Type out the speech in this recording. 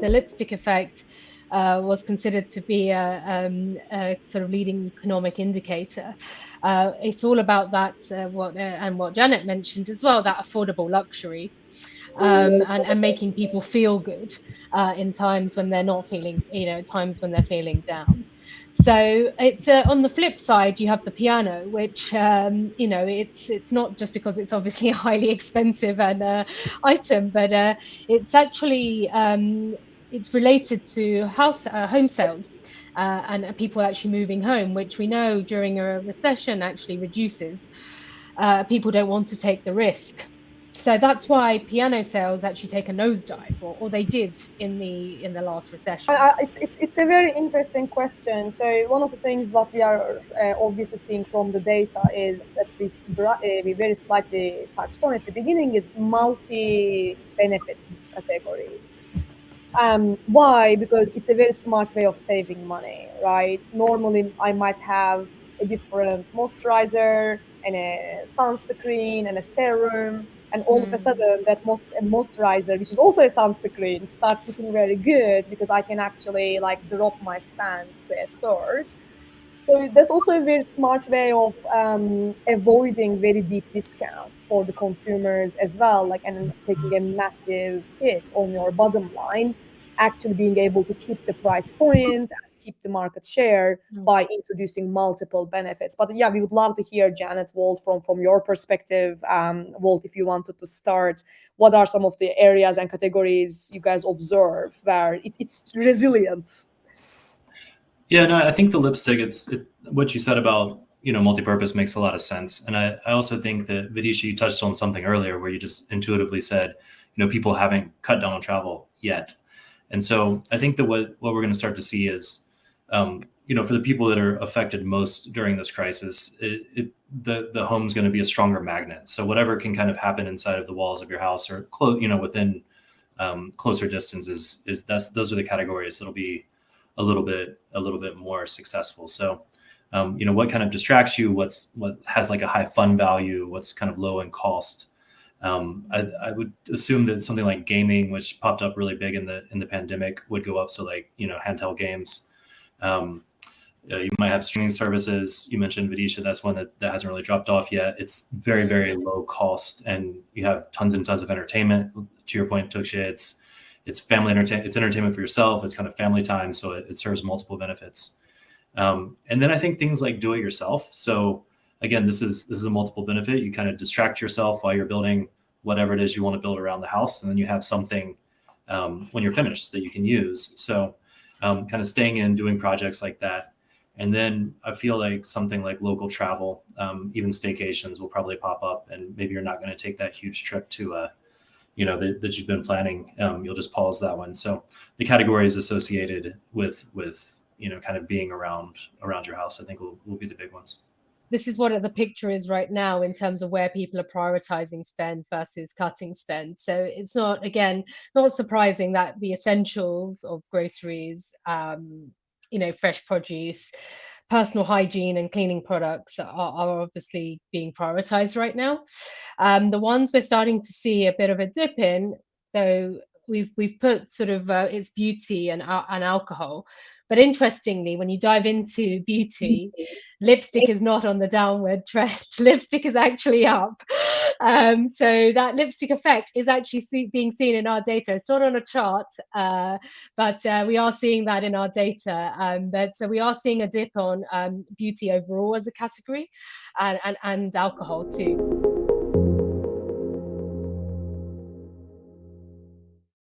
the lipstick effect was considered to be a sort of leading economic indicator. It's all about that, what Janet mentioned as well, that affordable luxury, and making people feel good in times when they're not feeling, times when they're feeling down. So it's on the flip side, you have the piano, which it's not just because it's obviously a highly expensive item, but it's actually it's related to home sales. And people actually moving home, which we know during a recession actually reduces. People don't want to take the risk. So that's why piano sales actually take a nosedive, or they did in the last recession. It's a very interesting question. So one of the things that we are obviously seeing from the data is that we very slightly touched on at the beginning is multi-benefit categories. Why? Because it's a very smart way of saving money, right? Normally, I might have a different moisturizer and a sunscreen and a serum, and all of a sudden, that moisturizer, which is also a sunscreen, starts looking very good because I can actually like drop my spend to a third. So that's also a very smart way of avoiding very deep discounts for the consumers as well, like, and taking a massive hit on your bottom line, actually being able to keep the price point and keep the market share by introducing multiple benefits. But yeah, we would love to hear, Janet, Walt, from your perspective. Walt, if you wanted to start, what are some of the areas and categories you guys observe where it's resilient? Yeah, no, I think the lipstick, what you said about, multi-purpose makes a lot of sense. And I also think that, Vidisha, you touched on something earlier where you just intuitively said, people haven't cut down on travel yet. And so I think that what we're going to start to see is, for the people that are affected most during this crisis, the home's going to be a stronger magnet. So whatever can kind of happen inside of the walls of your house or within closer distances, those are the categories that'll be a little bit more successful. So, what kind of distracts you? What has like a high fun value? What's kind of low in cost? I would assume that something like gaming, which popped up really big in the pandemic, would go up. So like, handheld games. You might have streaming services. You mentioned Vidisha. That's one that hasn't really dropped off yet. It's very, very low cost, and you have tons and tons of entertainment. To your point, Tuksha, it's family entertainment. It's entertainment for yourself. It's kind of family time. So it serves multiple benefits. And then I think things like do it yourself. So again, this is a multiple benefit. You kind of distract yourself while you're building whatever it is you want to build around the house. And then you have something when you're finished that you can use. So kind of staying in, doing projects like that. And then I feel like something like local travel, even staycations will probably pop up, and maybe you're not going to take that huge trip to that you've been planning. You'll just pause that one. So the categories associated with kind of being around your house, I think will be the big ones. This is what the picture is right now in terms of where people are prioritizing spend versus cutting spend. So it's not surprising that the essentials of groceries, fresh produce, personal hygiene and cleaning products are obviously being prioritized right now. The ones we're starting to see a bit of a dip in, though, we've put sort of it's beauty and alcohol. But interestingly, when you dive into beauty, lipstick is not on the downward trend. Lipstick is actually up. So that lipstick effect is actually being seen in our data. It's not on a chart, but we are seeing that in our data. So we are seeing a dip on beauty overall as a category, and alcohol too.